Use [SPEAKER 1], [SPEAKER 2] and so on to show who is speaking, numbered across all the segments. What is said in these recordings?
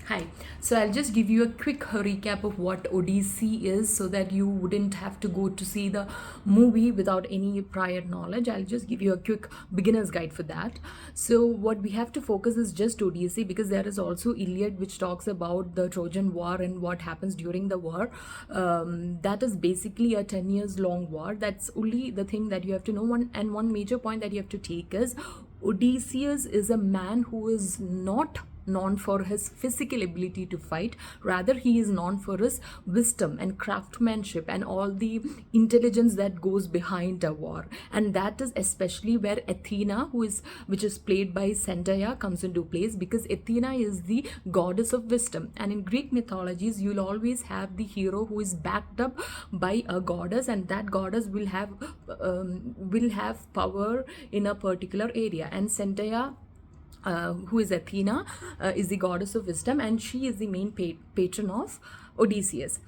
[SPEAKER 1] Hi. So I'll just give you a quick recap of what Odyssey is so that you wouldn't have to go to see the movie without any prior knowledge. I'll just give you a quick beginner's guide for that. So what we have to focus is just Odyssey, because there is also Iliad, which talks about the Trojan War and what happens during the war. That is basically a 10 years long war. That's only the thing that you have to know. One major point that you have to take is Odysseus is a man who is not known for his physical ability to fight. Rather, he is known for his wisdom and craftsmanship and all the intelligence that goes behind a war. And that is especially where Athena, which is played by Zendaya, comes into place, because Athena is the goddess of wisdom. And in Greek mythologies, you'll always have the hero who is backed up by a goddess, and that goddess will have power in a particular area. And Zendaya, who is Athena, is the goddess of wisdom, and she is the main patron of Odysseus.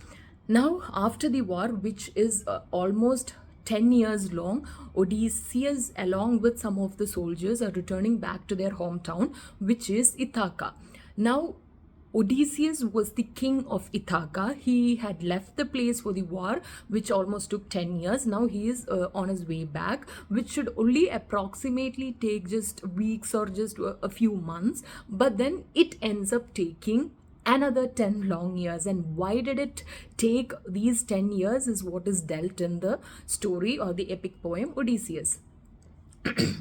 [SPEAKER 1] Now, after the war, which is almost 10 years long, Odysseus, along with some of the soldiers, are returning back to their hometown, which is Ithaca. Now, Odysseus was the king of Ithaca. He had left the place for the war, which almost took 10 years. Now he is on his way back, which should only approximately take just weeks or just a few months. But then it ends up taking another 10 long years. And why did it take these 10 years is what is dealt in the story or the epic poem Odysseus.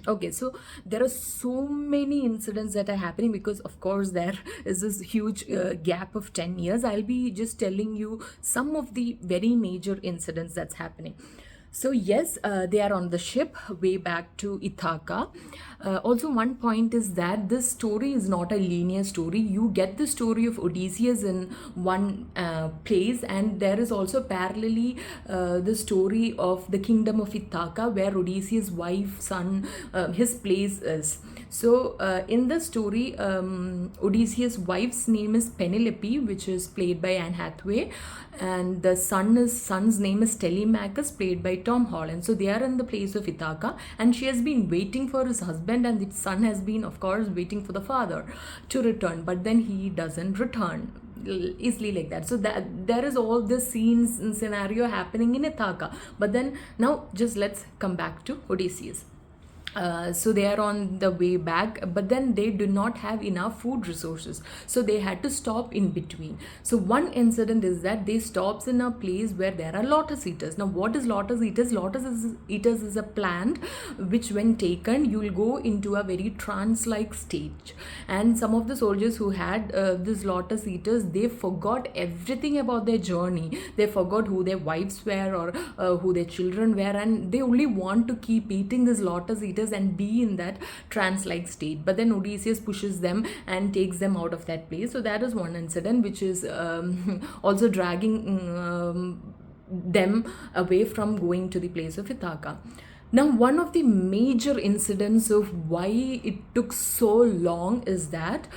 [SPEAKER 1] Okay, so there are so many incidents that are happening, because of course there is this huge gap of 10 years. I'll be just telling you some of the very major incidents that's happening. So yes, they are on the ship way back to Ithaca. Also, one point is that this story is not a linear story. You get the story of Odysseus in one place, and there is also parallelly the story of the kingdom of Ithaca, where Odysseus' wife, son, his place is. So in the story, Odysseus' wife's name is Penelope, which is played by Anne Hathaway, and the son's name is Telemachus, played by Tom Holland. So they are in the place of Ithaca, and she has been waiting for his husband, and the son has been, of course, waiting for the father to return, but then he doesn't return easily like that. So that there is all this scenes and scenario happening in Ithaca. But then now just let's come back to Odysseus. So they are on the way back, but then they do not have enough food resources, so they had to stop in between. So one incident is that they stops in a place where there are lotus eaters. Now, what is lotus eaters? Eaters is a plant which, when taken, you will go into a very trance-like stage. And some of the soldiers who had this lotus eaters, they forgot everything about their journey. They forgot who their wives were, or who their children were, and they only want to keep eating this lotus eaters and be in that trance-like state. But then Odysseus pushes them and takes them out of that place. So that is one incident, which is also dragging them away from going to the place of Ithaca. Now, one of the major incidents of why it took so long is that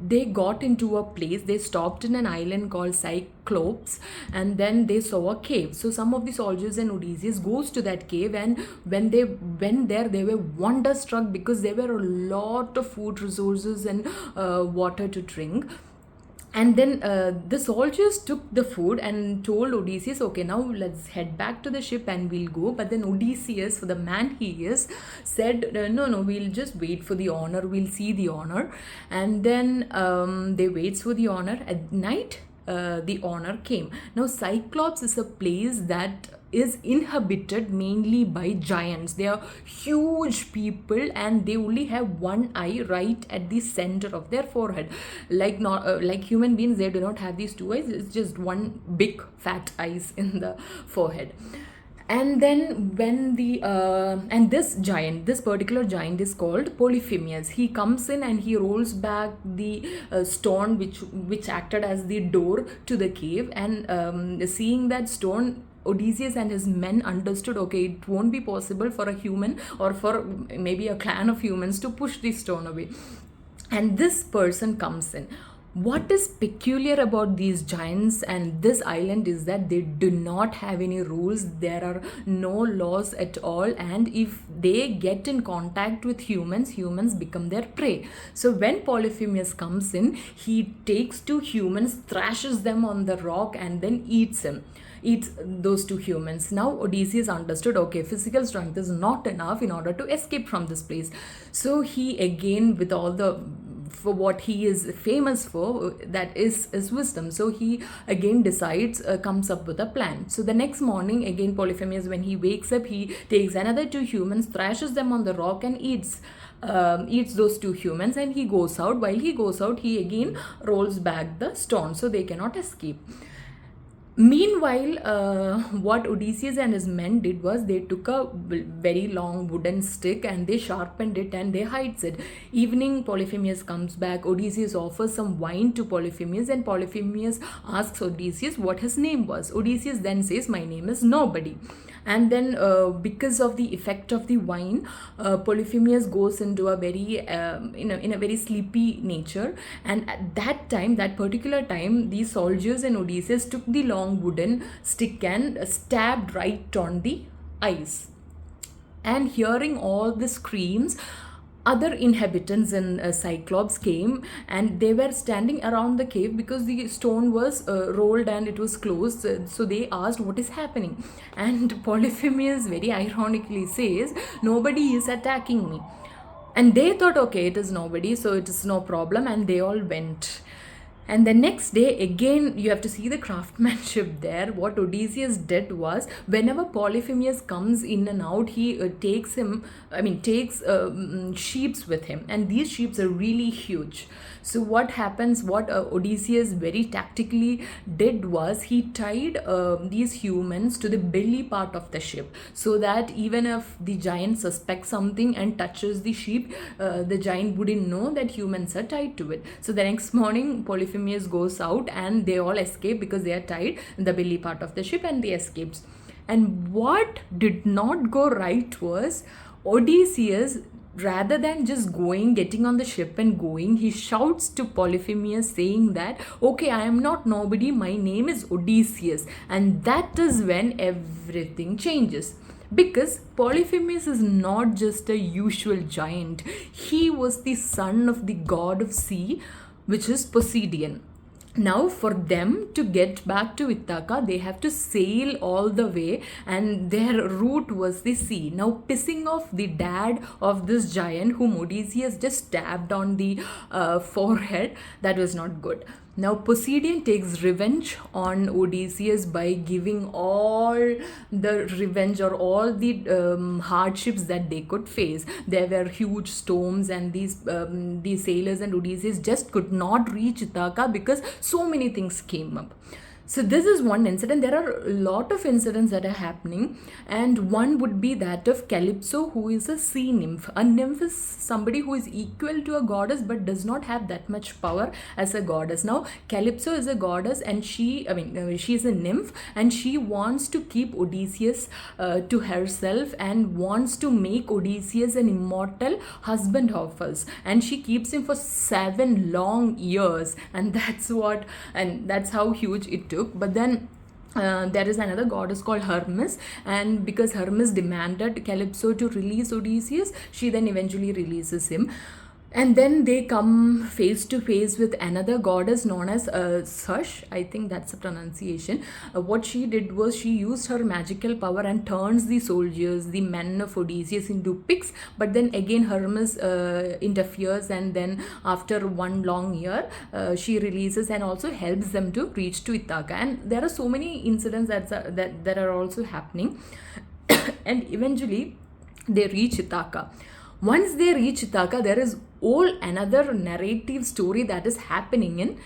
[SPEAKER 1] they got into a place, they stopped in an island called Cyclops, and then they saw a cave. So some of the soldiers and Odysseus goes to that cave, and when they went there, they were wonderstruck, because there were a lot of food resources and water to drink. And then the soldiers took the food and told Odysseus, okay, now let's head back to the ship and we'll go. But then Odysseus, for the man he is, said, no, we'll just wait for the honor, we'll see the honor. And then they waits for the honor. At night, the honor came. Now, Cyclops is a place that is inhabited mainly by giants. They are huge people, and they only have one eye right at the center of their forehead. Like human beings, they do not have these two eyes. It's just one big fat eyes in the forehead. And then when this particular giant is called Polyphemus. He comes in and he rolls back the stone which acted as the door to the cave. And seeing that stone, Odysseus and his men understood, okay, it won't be possible for a human or for maybe a clan of humans to push the stone away. And this person comes in. What is peculiar about these giants and this island is that they do not have any rules. There are no laws at all, and if they get in contact with humans, humans become their prey. So when Polyphemus comes in, he takes two humans, thrashes them on the rock, and then eats those two humans. Now Odysseus understood, okay, physical strength is not enough in order to escape from this place. So he again, with all the, for what he is famous for, that is wisdom, so he again decides, comes up with a plan. So the next morning again, Polyphemus, when he wakes up, he takes another two humans, thrashes them on the rock, and eats those two humans, and he goes out. While he goes out, he again rolls back the stone so they cannot escape. Meanwhile, what Odysseus and his men did was they took a very long wooden stick and they sharpened it and they hides it. Evening, Polyphemus comes back. Odysseus offers some wine to Polyphemus, and Polyphemus asks Odysseus what his name was. Odysseus then says, "My name is Nobody." And then because of the effect of the wine, Polyphemus goes into a very in a very sleepy nature. And at that particular time, the soldiers and Odysseus took the long wooden stick and stabbed right on the eyes. And hearing all the screams, other inhabitants in Cyclops came, and they were standing around the cave because the stone was rolled and it was closed. So they asked, what is happening? And Polyphemus very ironically says, "Nobody is attacking me." And they thought, okay, it is nobody, so it is no problem, and they all went. And the next day, again, you have to see the craftsmanship there. What Odysseus did was, whenever Polyphemus comes in and out, he takes sheeps with him, and these sheeps are really huge. So what happens, what Odysseus very tactically did was, he tied these humans to the belly part of the ship, so that even if the giant suspects something and touches the sheep, the giant wouldn't know that humans are tied to it. So the next morning, Polyphemus goes out and they all escape because they are tied in the belly part of the ship, and they escapes. And what did not go right was, Odysseus, rather than just getting on the ship and going, he shouts to Polyphemus saying that, okay, I am not nobody, my name is Odysseus. And that is when everything changes. Because Polyphemus is not just a usual giant. He was the son of the god of sea, which is Poseidon. Now, for them to get back to Ithaca, they have to sail all the way, and their route was the sea. Now, pissing off the dad of this giant, whom Odysseus just stabbed on the forehead, that was not good. Now, Poseidon takes revenge on Odysseus by giving all the revenge or all the hardships that they could face. There were huge storms, and these sailors and Odysseus just could not reach Ithaca because so many things came up. So this is one incident. There are a lot of incidents that are happening, and one would be that of Calypso, who is a sea nymph. A nymph is somebody who is equal to a goddess but does not have that much power as a goddess. Now, Calypso is a goddess, and she is a nymph, and she wants to keep Odysseus to herself and wants to make Odysseus an immortal husband of us. And she keeps him for 7 long years, and that's how huge it took. But then there is another goddess called Hermes, and because Hermes demanded Calypso to release Odysseus, she then eventually releases him. And then they come face to face with another goddess known as Sush. I think that's the pronunciation. What she did was, she used her magical power and turns the soldiers, the men of Odysseus, into pigs. But then again, Hermes interferes, and then after 1 long year, she releases and also helps them to reach to Ithaca. And there are so many incidents that are also happening. And eventually, they reach Ithaca. Once they reach Ithaca, there is all another narrative story that is happening in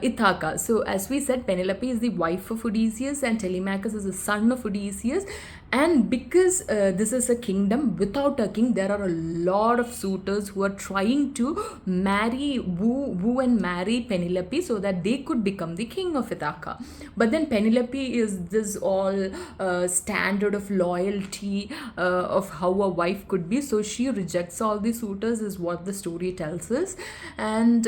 [SPEAKER 1] Ithaca. So as we said, Penelope is the wife of Odysseus, and Telemachus is the son of Odysseus. And because this is a kingdom without a king, there are a lot of suitors who are trying to woo and marry Penelope so that they could become the king of Ithaca. But then Penelope is this all standard of loyalty of how a wife could be, so she rejects all the suitors, is what the story tells us. And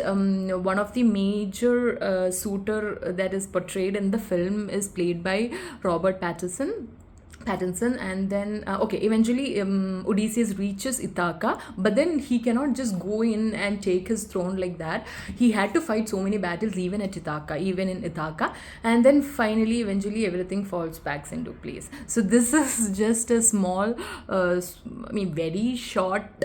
[SPEAKER 1] one of the major suitor that is portrayed in the film is played by Robert Pattinson. And then okay, eventually Odysseus reaches Ithaca, but then he cannot just go in and take his throne like that. He had to fight so many battles even in Ithaca, and then finally eventually everything falls back into place. So this is just a small very short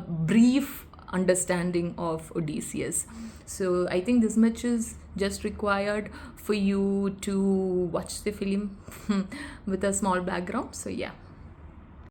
[SPEAKER 1] brief understanding of Odysseus. So I think this much is just required for you to watch the film with a small background. So yeah.